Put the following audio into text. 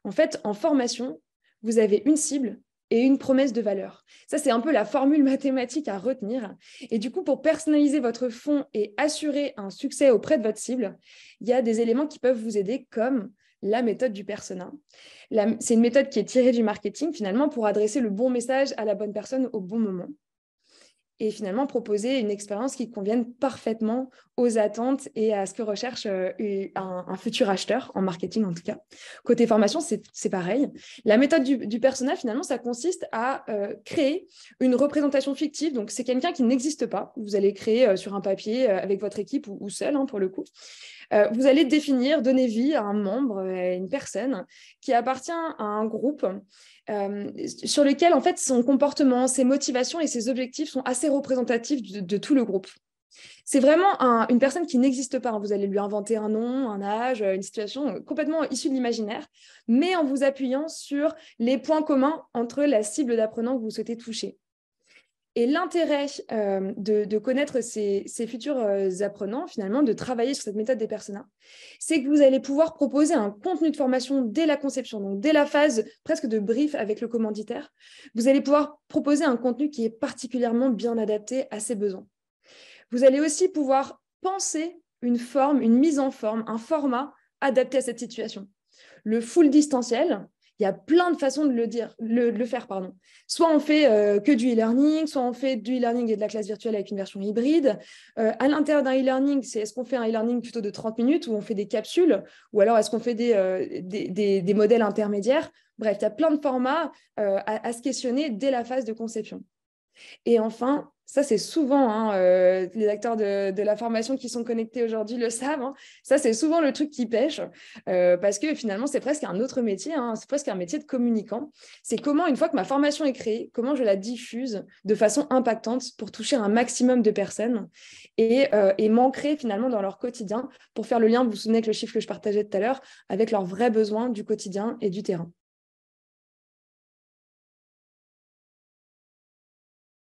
En fait, en formation, vous avez une cible et une promesse de valeur. Ça, c'est un peu la formule mathématique à retenir. Et du coup, pour personnaliser votre fond et assurer un succès auprès de votre cible, il y a des éléments qui peuvent vous aider, comme la méthode du persona. C'est une méthode qui est tirée du marketing, finalement, pour adresser le bon message à la bonne personne au bon moment. Et finalement proposer une expérience qui convienne parfaitement aux attentes et à ce que recherche un futur acheteur, en marketing en tout cas. Côté formation, c'est pareil. La méthode du persona, finalement, ça consiste à créer une représentation fictive. Donc, c'est quelqu'un qui n'existe pas. Vous allez créer sur un papier avec votre équipe ou seul, hein, pour le coup. Vous allez définir, donner vie à un membre, à une personne qui appartient à un groupe sur lequel, en fait, son comportement, ses motivations et ses objectifs sont assez représentatifs de tout le groupe. C'est vraiment une personne qui n'existe pas. Vous allez lui inventer un nom, un âge, une situation complètement issue de l'imaginaire, mais en vous appuyant sur les points communs entre la cible d'apprenant que vous souhaitez toucher. Et l'intérêt de connaître ces futurs apprenants, finalement, de travailler sur cette méthode des personas, c'est que vous allez pouvoir proposer un contenu de formation dès la conception, donc dès la phase presque de brief avec le commanditaire. Vous allez pouvoir proposer un contenu qui est particulièrement bien adapté à ses besoins. Vous allez aussi pouvoir penser une forme, une mise en forme, un format adapté à cette situation. Le full distanciel, il y a plein de façons de le faire. Soit on fait que du e-learning, soit on fait du e-learning et de la classe virtuelle avec une version hybride. À l'intérieur d'un e-learning, est-ce qu'on fait un e-learning plutôt de 30 minutes où on fait des capsules, ou alors est-ce qu'on fait des modèles intermédiaires? Bref, il y a plein de formats à se questionner dès la phase de conception. Et enfin, ça c'est souvent, les acteurs de la formation qui sont connectés aujourd'hui le savent, hein, ça c'est souvent le truc qui pêche, parce que finalement c'est presque un autre métier, hein, c'est presque un métier de communicant. C'est comment, une fois que ma formation est créée, comment je la diffuse de façon impactante pour toucher un maximum de personnes et m'ancrer finalement dans leur quotidien pour faire le lien, vous vous souvenez avec le chiffre que je partageais tout à l'heure, avec leurs vrais besoins du quotidien et du terrain.